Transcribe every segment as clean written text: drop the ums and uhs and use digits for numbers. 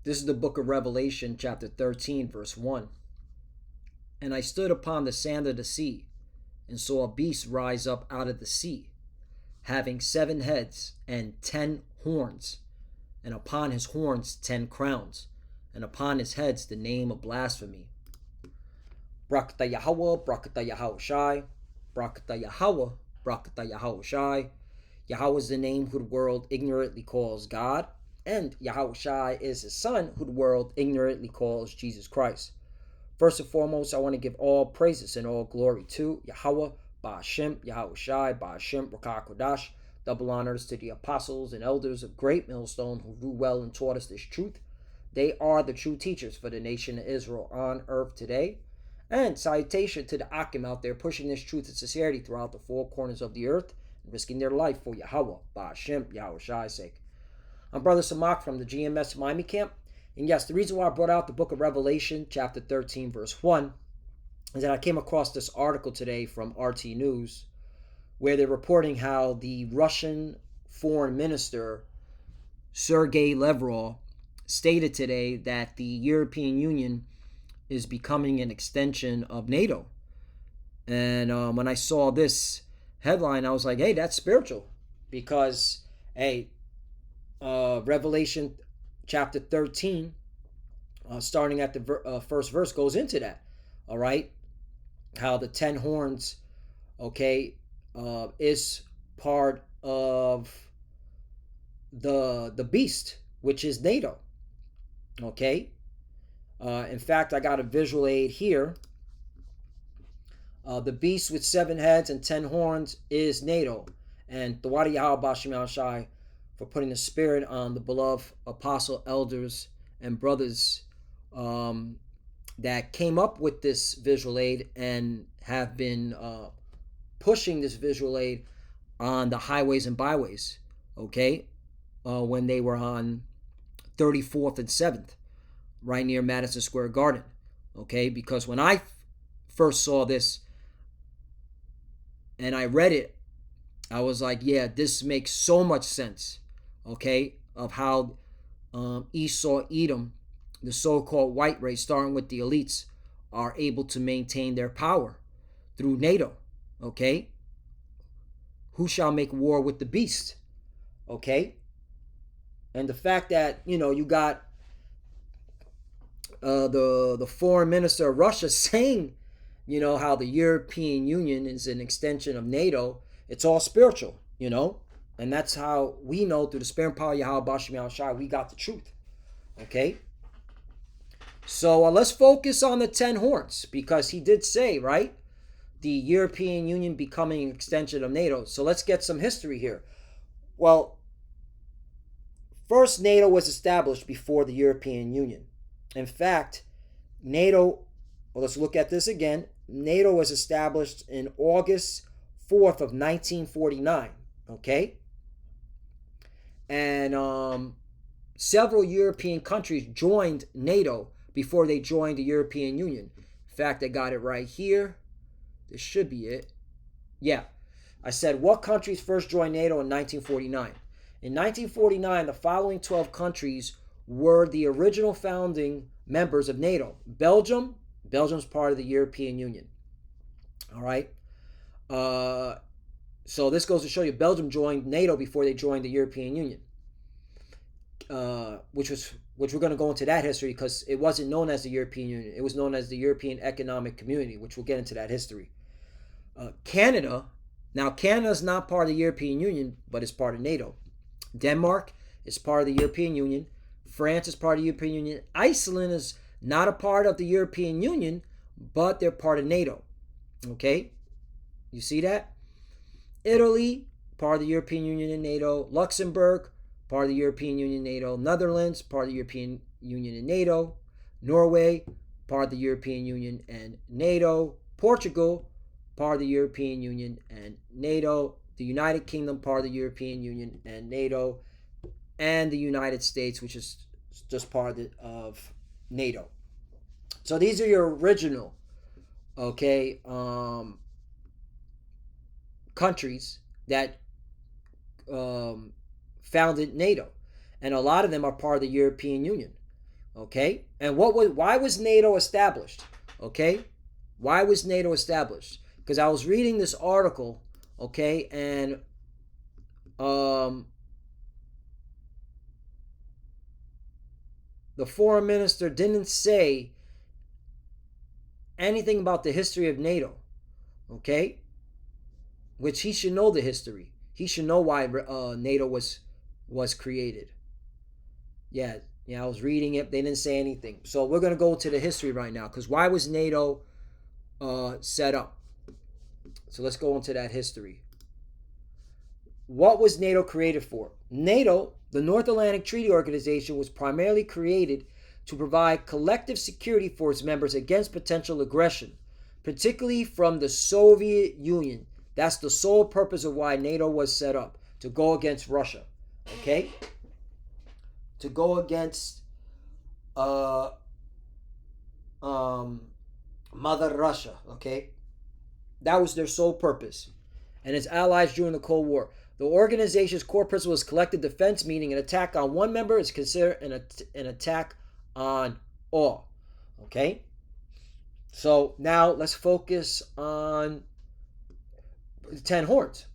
This is the book of Revelation, chapter 13, verse 1. And I stood upon the sand of the sea, and saw a beast rise up out of the sea, having 7 heads and 10 horns, and upon his horns 10 crowns, and upon his heads the name of blasphemy. Brakata Yahweh, Brakata Yahweh Shai, Brakata Yahweh, Brakata Yahweh Shai. Yahweh is the name who the world ignorantly calls God, and Yahweh Shai is his son who the world ignorantly calls Jesus Christ. First and foremost, I want to give all praises and all glory to Yahweh, Ba'ashem, Yahweh Shai, Ba'ashem, Rakah Kodash. Double honors to the apostles and elders of Great Millstone who grew well and taught us this truth. They are the true teachers for the nation of Israel on earth today. And salutation to the Akim out there pushing this truth and sincerity throughout the 4 corners of the earth, risking their life for Yahweh, Ba'ashem, Yahweh Shai's sake. I'm Brother Samak from the GMS Miami camp. And yes, the reason why I brought out the book of Revelation, chapter 13, verse 1, is that I came across this article today from RT News, where they're reporting how the Russian foreign minister, Sergey Lavrov, stated today that the European Union is becoming an extension of NATO. And when I saw this headline, I was like, hey, that's spiritual. Because, hey, Revelation chapter 13, starting at the first verse, goes into that. All right? How the 10 horns, okay, is part of the beast, which is NATO. Okay? In fact, I got a visual aid here. The beast with 7 heads and 10 horns is NATO. And Tawadi Yahweh Bashim Shai for putting the spirit on the beloved apostle, elders, and brothers that came up with this visual aid and have been pushing this visual aid on the highways and byways, okay, when they were on 34th and 7th, right near Madison Square Garden, okay, because when I first saw this and I read it, I was like, yeah, this makes so much sense, okay, of how Esau, Edom, the so-called white race, starting with the elites, are able to maintain their power through NATO, okay? Who shall make war with the beast, okay? And the fact that, you got the foreign minister of Russia saying, how the European Union is an extension of NATO, it's all spiritual, and that's how we know through the spirit and power of Yahweh Bashim Yahweh Shai we got the truth, okay? So let's focus on the 10 horns, because he did say, right, the European Union becoming an extension of NATO. So let's get some history here. Well, first, NATO was established before the European Union. In fact, NATO, well, let's look at this again. NATO was established in August 4th of 1949, okay? And several European countries joined NATO before they joined the European Union. In fact, I got it right here. This should be it. Yeah. I said, what countries first joined NATO in 1949? In 1949, the following 12 countries were the original founding members of NATO. Belgium's part of the European Union. All right. So this goes to show you Belgium joined NATO before they joined the European Union. Which we're going to go into that history, because it wasn't known as the European Union. It was known as the European Economic Community, which we'll get into that history. Canada, now Canada's not part of the European Union, but it's part of NATO. Denmark is part of the European Union. France is part of the European Union. Iceland is not a part of the European Union, but they're part of NATO. Okay? You see that? Italy, part of the European Union and NATO. Luxembourg, part of the European Union and NATO. Netherlands, part of the European Union and NATO. Norway, part of the European Union and NATO. Portugal, part of the European Union and NATO. The United Kingdom, part of the European Union and NATO. And the United States, which is just part of NATO. So these are your original, okay, countries that founded NATO. And a lot of them are part of the European Union. Okay? And why was NATO established? Okay? Why was NATO established? Because I was reading this article, okay, and the foreign minister didn't say anything about the history of NATO, okay? Which he should know the history. He should know why NATO was created. Yeah, I was reading it. They didn't say anything. So we're gonna go to the history right now. Because why was NATO set up? So let's go into that history. What was NATO created for? NATO, the North Atlantic Treaty Organization, was primarily created to provide collective security for its members against potential aggression, particularly from the Soviet Union. That's the sole purpose of why NATO was set up, to go against Russia. Okay? To go against Mother Russia. Okay? That was their sole purpose. And its allies during the Cold War. The organization's core principle is collective defense, meaning an attack on one member is considered an attack on all. Okay? So now let's focus on the 10 horns.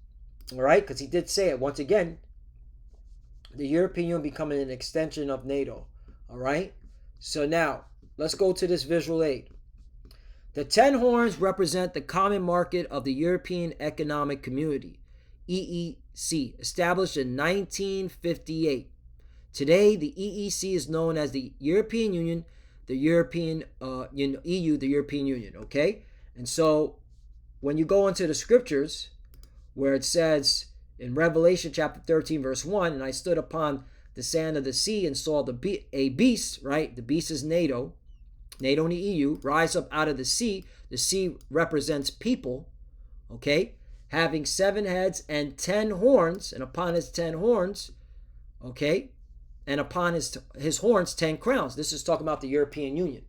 All right? Because he did say it. Once again, the European Union becoming an extension of NATO. All right? So now, let's go to this visual aid. The 10 horns represent the common market of the European Economic Community, EEC, established in 1958. Today, the EEC is known as the European Union, the European EU, the European Union, okay? And so, when you go into the scriptures, where it says in Revelation chapter 13, verse 1, and I stood upon the sand of the sea and saw a beast, right? The beast is NATO and the EU, rise up out of the sea. The sea represents people, okay? Having 7 heads and 10 horns, and upon his 10 horns, okay? And upon his horns 10 crowns. This is talking about the European Union.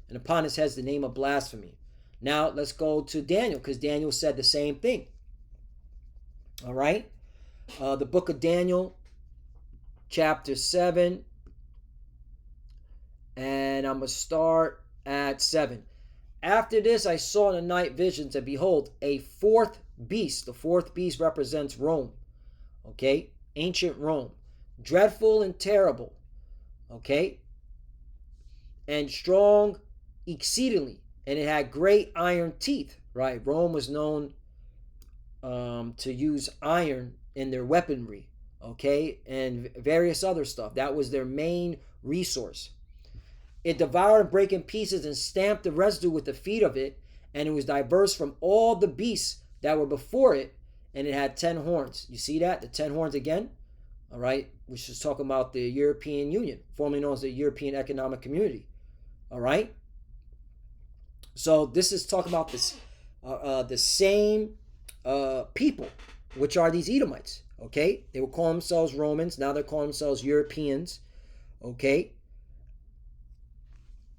And upon his heads the name of blasphemy. Now let's go to Daniel, because Daniel said the same thing. All right? The book of Daniel, chapter 7. And I'm going to start at 7. After this I saw in the night visions, and behold, a fourth beast. The fourth beast represents Rome. Okay? Ancient Rome. Dreadful and terrible. Okay? And strong exceedingly. And it had great iron teeth. Right? Rome was known to use iron in their weaponry. Okay? And various other stuff. That was their main resource. It devoured and brake in pieces and stamped the residue with the feet of it, and it was diverse from all the beasts that were before it, and it had 10 horns. You see that? The 10 horns again? All right? Which is talking about the European Union, formerly known as the European Economic Community. All right? So this is talking about this, the same people, which are these Edomites. Okay? They were calling themselves Romans. Now they're calling themselves Europeans. Okay?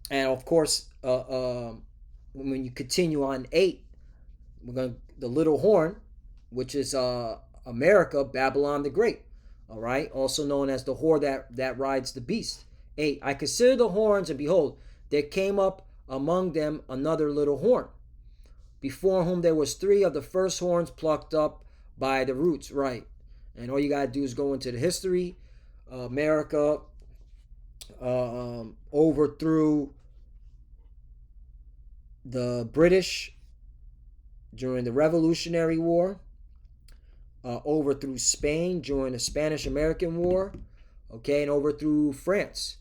And of course, when you continue on 8, we're going the little horn, which is America, Babylon the Great. All right, also known as the whore that rides the beast. 8. I considered the horns, and behold, there came up among them another little horn, before whom there was 3 of the first horns plucked up by the roots. Right, and all you gotta do is go into the history. America overthrew the British during the Revolutionary War, overthrew Spain during the Spanish-American War, okay, and overthrew France,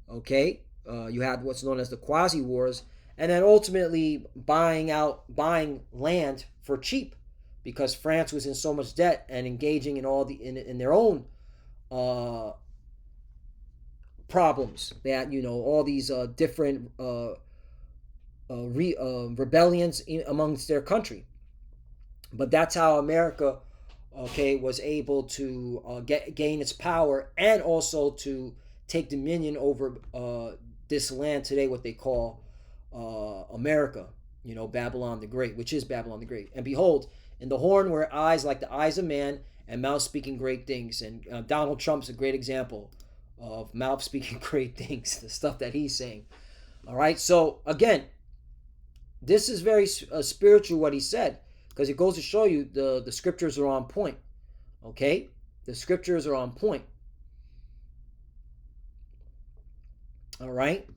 okay. You had what's known as the Quasi-Wars, and then ultimately buying land for cheap, because France was in so much debt and engaging in all in their own problems, that all these different rebellions amongst their country. But that's how America, okay, was able to gain its power, and also to take dominion over this land today, what they call America, Babylon the Great, which is Babylon the Great. And behold, in the horn were eyes like the eyes of man, and mouth speaking great things. And Donald Trump's a great example of mouth speaking great things, the stuff that he's saying. All right, so again, this is very spiritual what he said, because it goes to show you the scriptures are on point. Okay, the scriptures are on point. All right,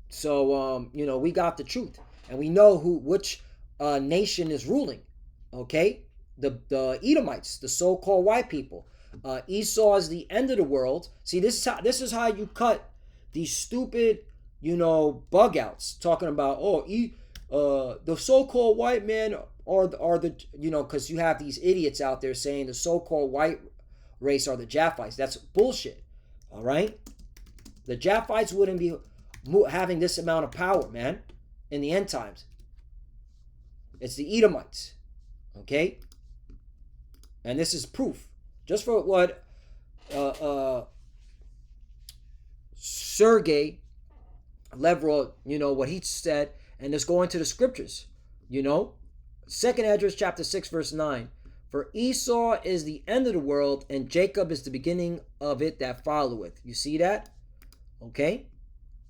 so we got the truth, and we know which nation is ruling. Okay, the Edomites, the so-called white people. Esau is the end of the world. See, this is how you cut these stupid, bug outs talking about the so-called white men are the because you have these idiots out there saying the so-called white race are the Japhites. That's bullshit. All right, the Japhites wouldn't be having this amount of power, man, in the end times. It's the Edomites. Okay, and this is proof. Just for what Sergey Lavrov, what he said, and let's go into the scriptures. 2nd Esdras chapter 6 verse 9. For Esau is the end of the world, and Jacob is the beginning of it that followeth. You see that? Okay.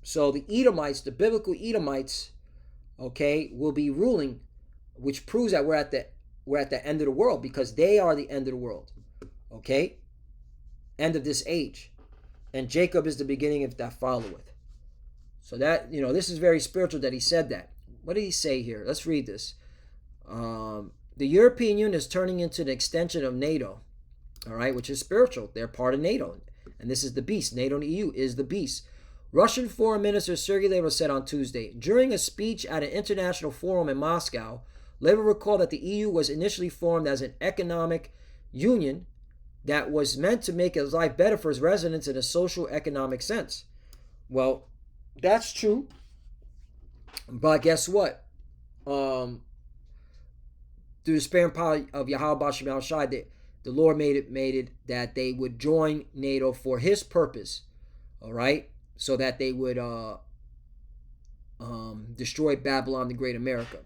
So the Edomites, the biblical Edomites, okay, will be ruling, which proves that we're at the end of the world, because they are the end of the world. Okay, end of this age, and Jacob is the beginning of that followeth. So that this is very spiritual that he said that. What did he say here? Let's read this. The European Union is turning into an extension of NATO. All right, which is spiritual. They're part of NATO, and this is the beast. NATO and EU is the beast. Russian Foreign Minister Sergey Lavrov said on Tuesday during a speech at an international forum in Moscow. Lavrov recalled that the EU was initially formed as an economic union that was meant to make his life better for his residents in a social economic sense. Well, that's true. But guess what? Through the sparing power of Yahweh Bashem Al Shai, the Lord made it that they would join NATO for his purpose. All right? So that they would destroy Babylon the Great America.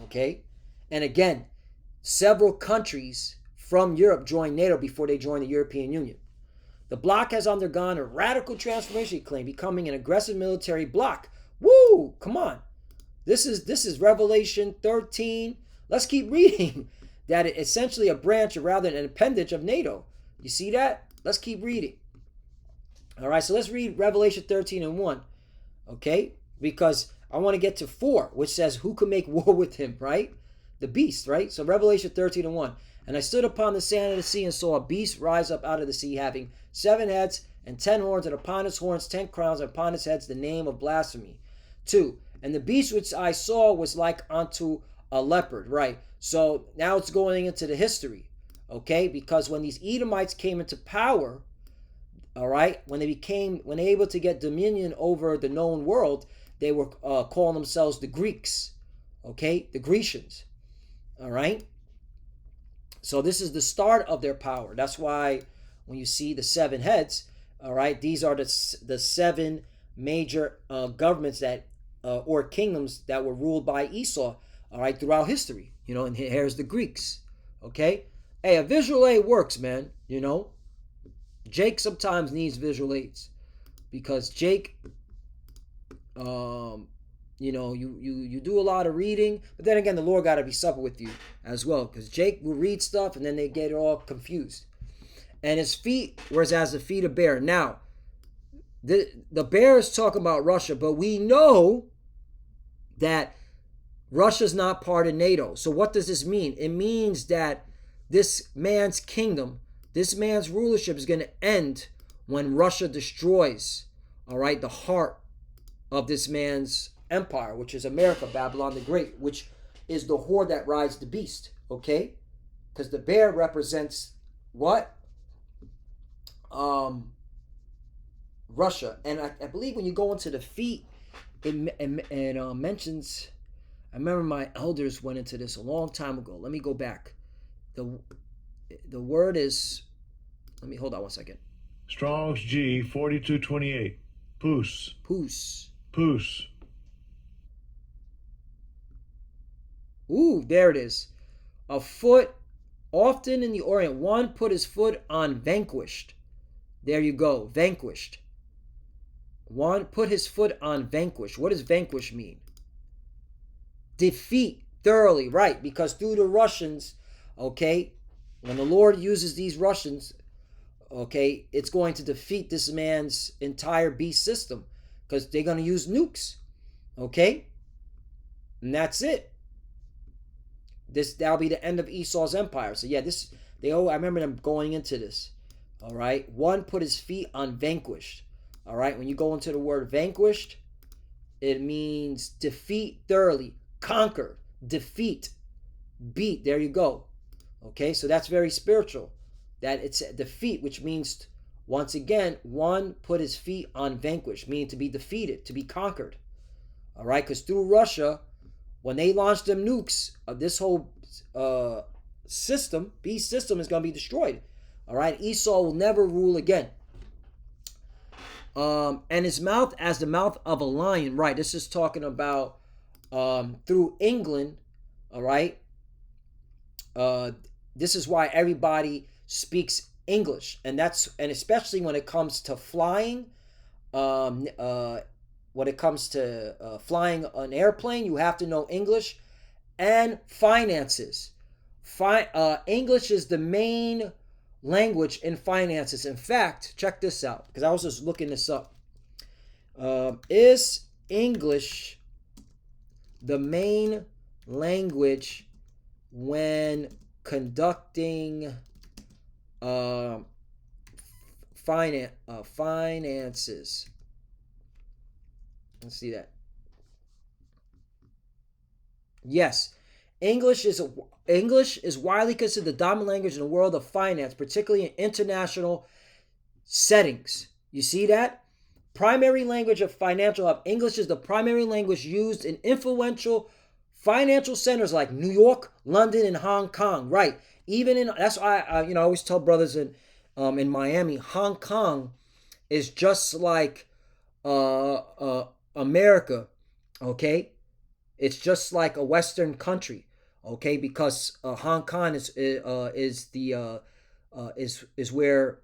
Okay? And again, several countries from Europe joined NATO before they joined the European Union. The bloc has undergone a radical transformation, he claimed, becoming an aggressive military bloc. Woo! Come on. This is Revelation 13. Let's keep reading. That it's essentially a branch, or rather an appendage of NATO. You see that? Let's keep reading. All right, so let's read Revelation 13 and 1. Okay? Because I want to get to 4, which says, who can make war with him, right? The beast, right? So Revelation 13 and 1. And I stood upon the sand of the sea and saw a beast rise up out of the sea, having 7 heads and 10 horns, and upon his horns 10 crowns, and upon his heads the name of blasphemy. 2. And the beast which I saw was like unto a leopard, right? So now it's going into the history, okay? Because when these Edomites came into power, all right, when they able to get dominion over the known world, they were calling themselves the Greeks, okay? The Grecians, all right? So this is the start of their power. That's why when you see the 7 heads, all right, these are the 7 major governments that or kingdoms that were ruled by Esau, all right, throughout history. And here's the Greeks, okay? Hey, a visual aid works, man, Jake sometimes needs visual aids because Jake, you do a lot of reading, but then again, the Lord got to be supple with you as well, because Jake will read stuff and then they get all confused. And his feet were as the feet of bear. Now, the bear is talking about Russia, but we know that Russia's not part of NATO. So what does this mean? It means that this man's kingdom, this man's rulership is going to end when Russia destroys, all right, the heart of this man's empire, which is America, Babylon the Great, which is the horde that rides the beast, okay? Because the bear represents what? Russia. And I believe when you go into the feet, it mentions, I remember my elders went into this a long time ago. Let me go back. The word is, hold on one second. Strong's G 4228. Poos. Poos. Poos. Ooh, there it is. A foot, often in the Orient, one put his foot on vanquished. There you go. Vanquished. One, put his foot on vanquish. What does vanquish mean? Defeat thoroughly, right? Because through the Russians, okay, when the Lord uses these Russians, okay, it's going to defeat this man's entire beast system because they're going to use nukes, okay? And that's it. That'll be the end of Esau's empire. So yeah, I remember them going into this. All right, one put his feet on vanquished. All right, when you go into the word vanquished, it means defeat thoroughly, conquer, defeat, beat. There you go. Okay, so that's very spiritual. That it's a defeat, which means, once again, one put his feet on vanquished, meaning to be defeated, to be conquered. All right, because through Russia, when they launch them nukes, this whole beast system is going to be destroyed. All right, Esau will never rule again. And his mouth as the mouth of a lion. Right, this is talking about through England. All right, this is why everybody speaks English, and especially when it comes to flying. When it comes to flying an airplane, you have to know English and finances. English is the main language in finances. In fact, check this out, because I was just looking this up. Is English the main language when conducting finances? Let's see that. Yes, English is widely considered the dominant language in the world of finance, particularly in international settings. You see that? Primary language of financial hub. English is the primary language used in influential financial centers like New York, London, and Hong Kong. Right. That's why I always tell brothers in Miami, Hong Kong is just like America, okay? It's just like a Western country, okay? Because Hong Kong is where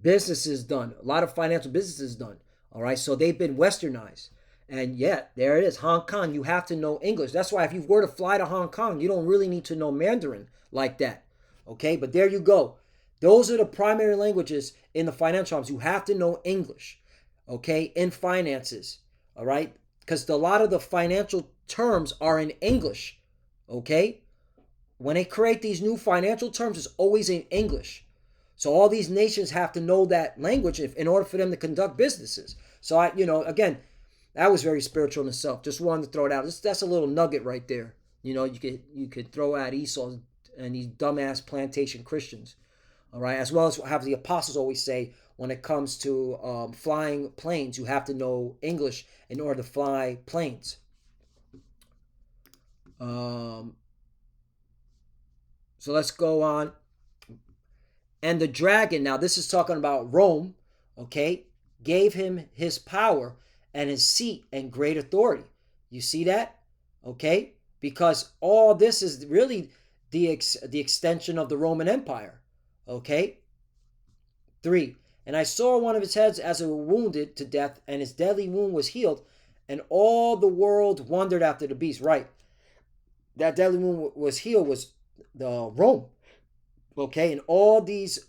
business is done. A lot of financial business is done. All right, so they've been westernized, and yet there it is, Hong Kong. You have to know English. That's why if you were to fly to Hong Kong, you don't really need to know Mandarin like that, okay? But there you go. Those are the primary languages in the financial arms. You have to know English, okay, in finances. All right, because a lot of the financial terms are in English, okay? When they create these new financial terms, it's always in English. So all these nations have to know that language in order for them to conduct businesses. So again, that was very spiritual in itself. Just wanted to throw it out. That's a little nugget right there. You could throw out Esau and these dumbass plantation Christians. All right, as well as have the apostles always say, when it comes to flying planes, you have to know English in order to fly planes. So let's go on. And the dragon, now this is talking about Rome, okay, gave him his power and his seat and great authority. You see that? Okay? Because all this is really the extension of the Roman Empire. Okay? 3. And I saw one of his heads as it were wounded to death, and his deadly wound was healed, and all the world wondered after the beast. Right. That deadly wound was healed was the Rome. Okay, and all these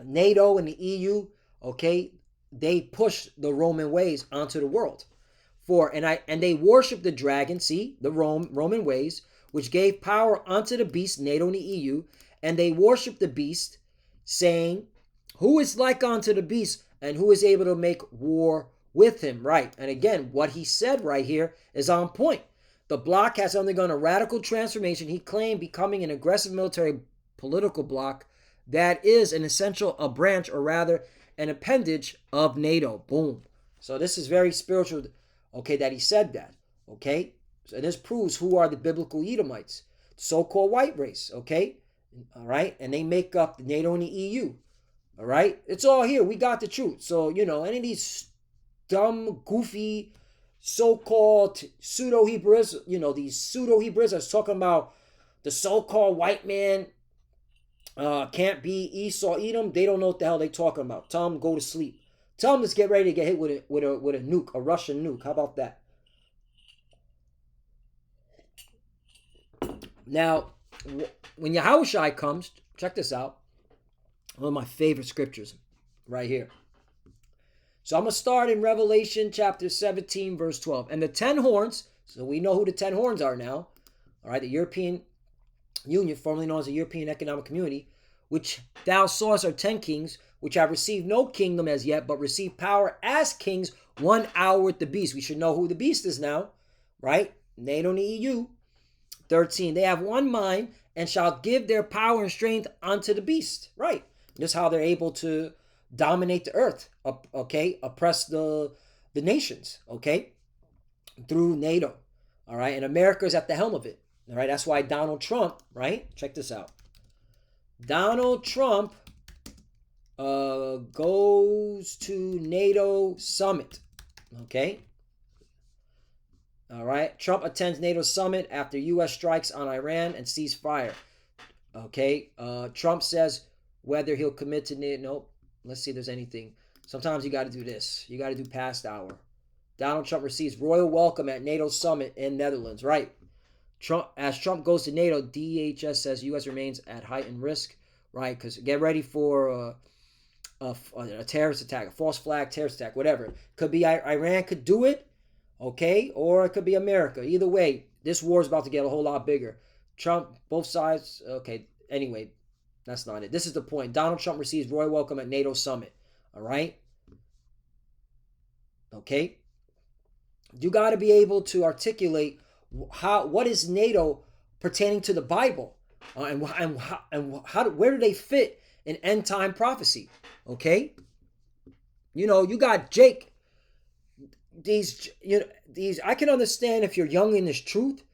NATO and the EU, okay, they push the Roman ways onto the world. 4. And they worship the dragon, see, the Roman ways, which gave power unto the beast, NATO and the EU, and they worship the beast, saying, who is like unto the beast, and who is able to make war with him? Right. And again, what he said right here is on point. The bloc has undergone a radical transformation, he claimed, becoming an aggressive military political bloc that is a branch, or rather an appendage of NATO. Boom. So this is very spiritual, okay, that he said that. Okay. So this proves who are the biblical Edomites, so-called white race. Okay. All right. And they make up the NATO and the EU. All right. It's all here. We got the truth. So, any of these dumb, goofy, so-called pseudo-Hebrews, these pseudo-Hebrews are talking about the so-called white man Can't be Esau, Edom. They don't know what the hell they talking about. Tell them go to sleep. Tell them let's get ready to get hit with a nuke, a Russian nuke. How about that? Now, when Yahushua comes, check this out. One of my favorite scriptures right here. So I'm going to start in Revelation chapter 17, verse 12. And the 10 horns, so we know who the 10 horns are now. All right, the European Union, formerly known as the European Economic Community, which thou sawest are 10 kings, which have received no kingdom as yet, but receive power as kings 1 hour with the beast. We should know who the beast is now, right? NATO and the EU. 13, they have one mind and shall give their power and strength unto the beast. Right. This is how they're able to dominate the earth, okay? Oppress the nations, okay? Through NATO, all right? And America is at the helm of it, all right? That's why Donald Trump, right? Check this out. Donald Trump goes to NATO summit, okay? All right. Trump attends NATO summit after U.S. strikes on Iran and ceasefire. Okay. Trump says whether he'll commit to NATO. Nope. Let's see if there's anything. Sometimes you got to do this. You got to do past hour. Donald Trump receives royal welcome at NATO summit in Netherlands. Right. As Trump goes to NATO, DHS says U.S. remains at heightened risk. Right. Because get ready for a terrorist attack, a false flag terrorist attack, whatever. Could be Iran could do it. Okay, or it could be America. Either way, this war is about to get a whole lot bigger. Trump, both sides. Okay, anyway, that's not it. This is the point. Donald Trump receives royal welcome at NATO summit. All right? Okay? You got to be able to articulate what is NATO pertaining to the Bible, and where do they fit in end time prophecy? Okay? You got Jake. These I can understand if you're young in this truth,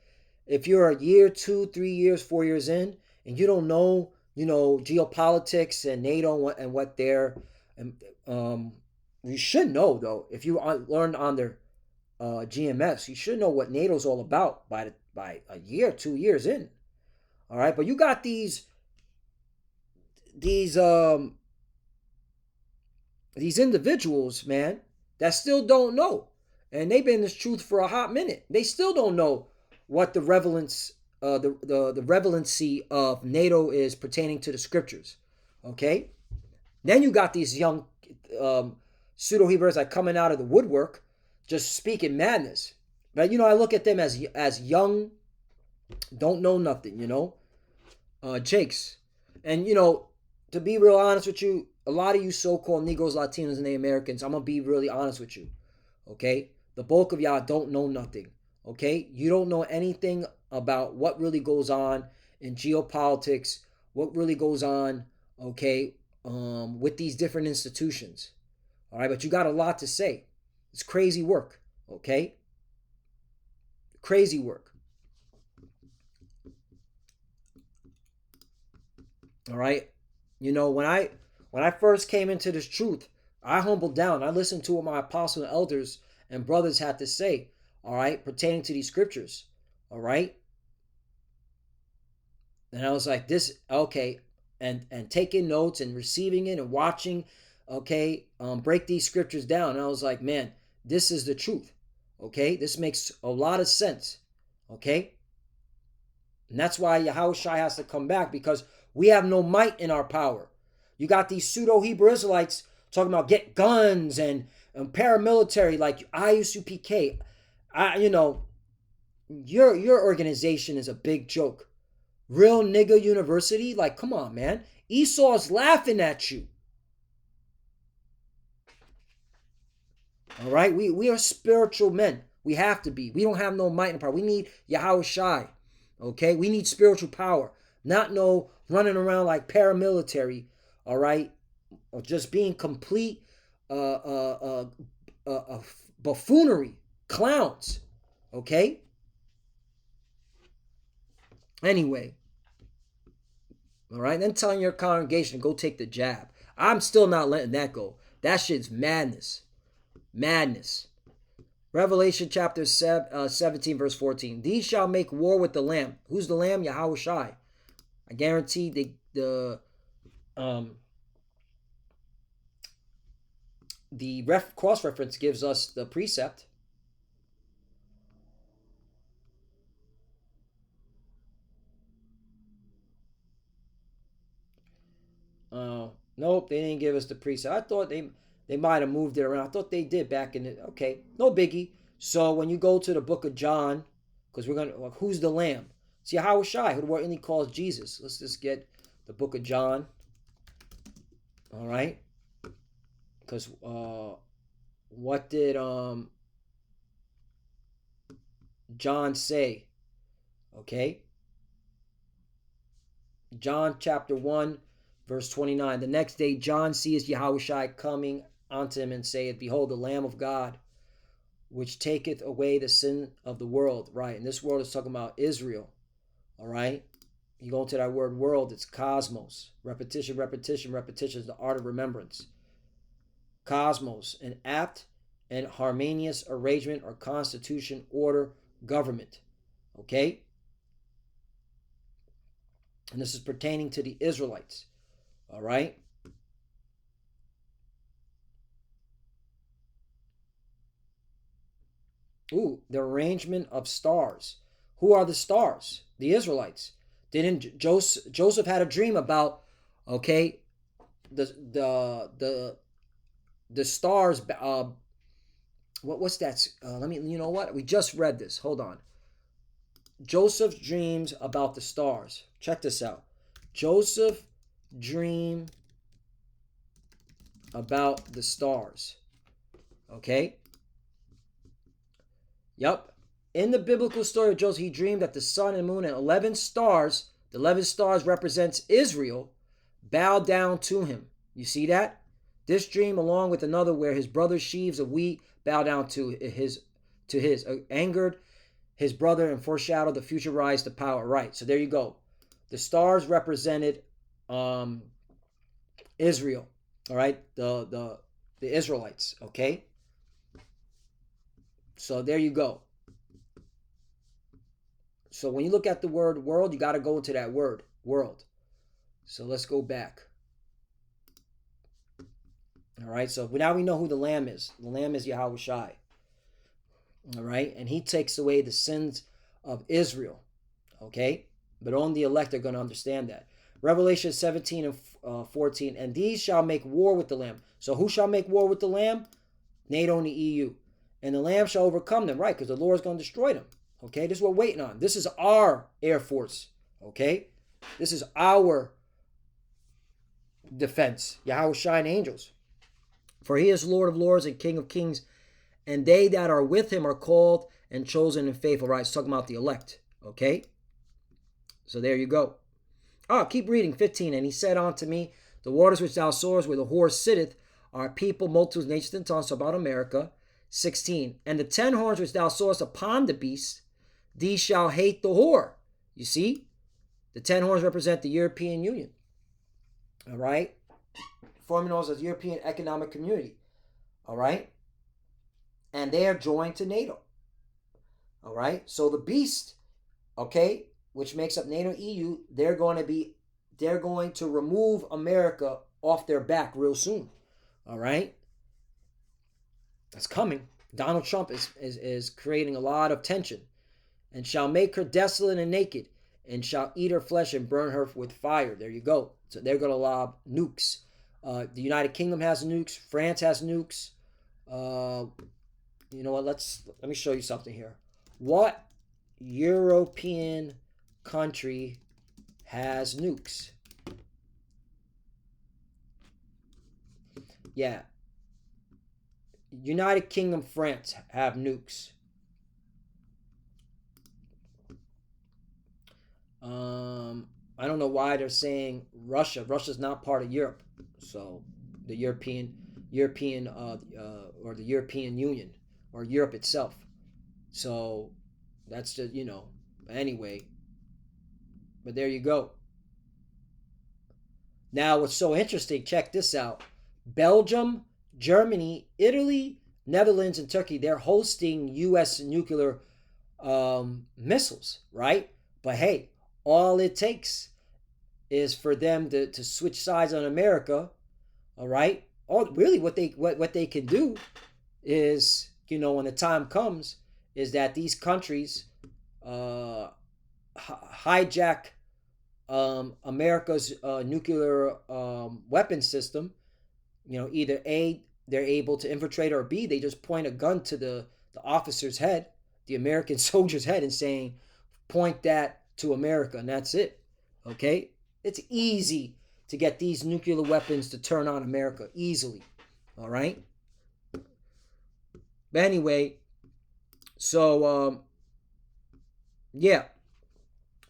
if you're a year, 2, 3 years, 4 years in, and you don't know, geopolitics and NATO and what they're, you should know though. If you learned on their GMS, you should know what NATO's all about by a year, 2 years in. All right, but you got these individuals, man, that still don't know. And they've been in this truth for a hot minute. They still don't know what the relevancy of NATO is pertaining to the scriptures. Okay? Then you got these young pseudo-Hebrews like coming out of the woodwork, just speaking madness. But I look at them as young, don't know nothing, Jakes. And to be real honest with you, a lot of you so-called Negroes, Latinos, and Americans, I'm going to be really honest with you, okay? The bulk of y'all don't know nothing, okay? You don't know anything about what really goes on in geopolitics, what really goes on, okay, with these different institutions, all right? But you got a lot to say. It's crazy work, okay? Crazy work. All right? When I first came into this truth, I humbled down. I listened to what my apostle and elders and brothers had to say, all right, pertaining to these scriptures, all right? And I was like, this, okay, and taking notes and receiving it and watching, okay, break these scriptures down. And I was like, man, this is the truth, okay? This makes a lot of sense, okay? And that's why Yahushua has to come back, because we have no might in our power. You got these pseudo-Hebrew Israelites talking about get guns and paramilitary like IUCPK. Your organization is a big joke. Real nigga university? Like, come on, man. Esau's laughing at you. All right? We are spiritual men. We have to be. We don't have no might and power. We need Yahushua. Okay? We need spiritual power. Not no running around like paramilitary. All right? Or just being complete buffoonery. Clowns. Okay? Anyway. All right? Then telling your congregation to go take the jab. I'm still not letting that go. That shit's madness. Madness. Revelation chapter 17, verse 14. These shall make war with the Lamb. Who's the Lamb? Yahushua. I guarantee the Um, the cross reference gives us the precept. Nope, they didn't give us the precept. I thought they might have moved it around. I thought they did back in the. Okay, no biggie. So when you go to the book of John, because we're gonna, who's the Lamb? See, Yahweh Shai, who the word only calls Jesus. Let's just get the book of John. All right, because what did John say? Okay, John chapter 1, verse 29. The next day John sees Yahweh Shai coming unto him and saith, Behold, the Lamb of God, which taketh away the sin of the world. Right, and this world is talking about Israel. All right, you go into that word world, it's cosmos. Repetition, repetition, repetition is the art of remembrance. Cosmos, an apt and harmonious arrangement or constitution, order, government. Okay? And this is pertaining to the Israelites. All right? Ooh, the arrangement of stars. Who are the stars? The Israelites. Didn't Joseph had a dream about, okay, the stars. What's that? Let me. You know what? We just read this. Hold on. Joseph's dreams about the stars. Check this out. Joseph dream about the stars. Okay. Yep. In the biblical story of Joseph, he dreamed that the sun and moon and 11 stars, the 11 stars represents Israel, bowed down to him. You see that? This dream, along with another where his brother's sheaves of wheat bow down to his angered his brother and foreshadowed the future rise to power. Right. So there you go. The stars represented Israel. All right. The Israelites. Okay. So there you go. So when you look at the word world, you got to go into that word, world. So let's go back. All right, so now we know who the Lamb is. The Lamb is Yahweh Shai. All right, and he takes away the sins of Israel. Okay, but only the elect are going to understand that. Revelation 17 and 14, and these shall make war with the Lamb. So who shall make war with the Lamb? NATO and the EU. And the Lamb shall overcome them, right, because the Lord is going to destroy them. Okay, this is what we're waiting on. This is our Air Force. Okay, this is our defense. Yahweh Shai and angels. For he is Lord of lords and King of kings, and they that are with him are called and chosen and faithful. Right, it's talking about the elect. Okay, so there you go. Keep reading. 15. And he said unto me, the waters which thou sawest where the whore sitteth are people, multitudes, nations, and tongues. So about America. 16. And the 10 horns which thou sawest upon the beast, these shall hate the whore. You see? The 10 horns represent the European Union. All right? Forming those as European Economic Community. All right? And they are joined to NATO. All right? So the beast, okay, which makes up NATO EU, they're going to remove America off their back real soon. All right? That's coming. Donald Trump is creating a lot of tension. And shall make her desolate and naked, and shall eat her flesh and burn her with fire. There you go. So they're going to lob nukes. The United Kingdom has nukes. France has nukes. You know what? Let me show you something here. What European country has nukes? Yeah. United Kingdom, France have nukes. I don't know why they're saying Russia. Russia's not part of Europe, so the European or the European Union or Europe itself. So that's just anyway. But there you go. Now, what's so interesting? Check this out: Belgium, Germany, Italy, Netherlands, and Turkey. They're hosting U.S. nuclear missiles, right? But hey, all it takes is for them to switch sides on America. All right. All really what they can do is, when the time comes, is that these countries hijack America's nuclear weapon system. Either A, they're able to infiltrate, or B, they just point a gun to the officer's head, the American soldier's head, and saying, point that to America, and that's it. Okay? It's easy to get these nuclear weapons to turn on America easily. All right? But anyway, so yeah,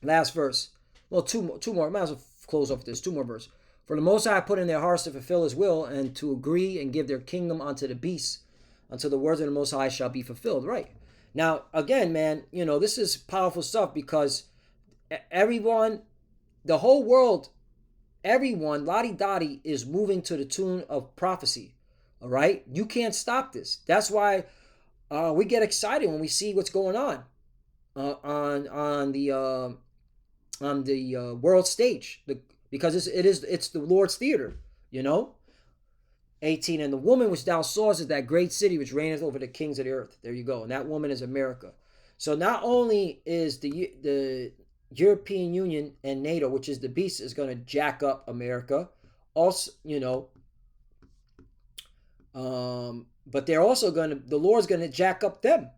last verse. Well, two more. Might as well close off with this. Two more verse. For the Most High put in their hearts to fulfill His will and to agree and give their kingdom unto the beast, until the words of the Most High shall be fulfilled. Right. Now, again, man, this is powerful stuff, because everyone, the whole world, everyone, lottie dottie, is moving to the tune of prophecy. All right. You can't stop this. That's why we get excited when we see what's going on on the world stage, because it's the Lord's theater, 18. And the woman which thou sawest is that great city which reigneth over the kings of the earth. There you go. And that woman is America. So not only is the European Union and NATO, which is the beast, is going to jack up America, also, but they're also the Lord's going to jack up them.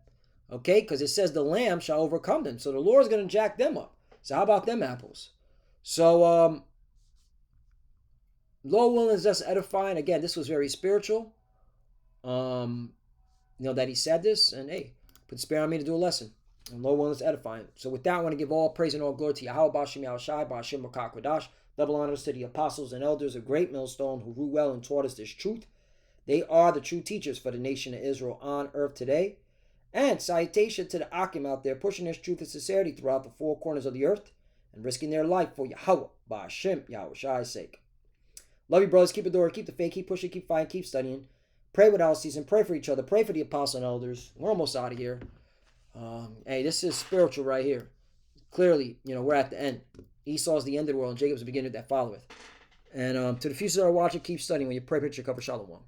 Okay, because it says the Lamb shall overcome them. So the Lord's going to jack them up. So how about them apples? So Lord willing is just edifying. Again, this was very spiritual. That He said this, and hey, put the Spirit on me to do a lesson. And Lord willing is edifying. So with that, I want to give all praise and all glory to Yahweh Bashim Yahushai Bashim Makakwadash. Double honors to the apostles and elders of Great Millstone who grew well and taught us this truth. They are the true teachers for the nation of Israel on earth today. And salutation to the Akim out there pushing this truth and sincerity throughout the four corners of the earth and risking their life for Yahweh Bashim Yahushai's sake. Love you, brothers. Keep it door. Keep the faith. Keep pushing. Keep fighting. Keep studying. Pray without ceasing. Pray for each other. Pray for the apostles and elders. We're almost out of here. Hey, this is spiritual right here. Clearly, we're at the end. Esau's the end of the world, and Jacob's the beginning that followeth. And to the few that are watching, keep studying. When you pray, picture, cover, shalom.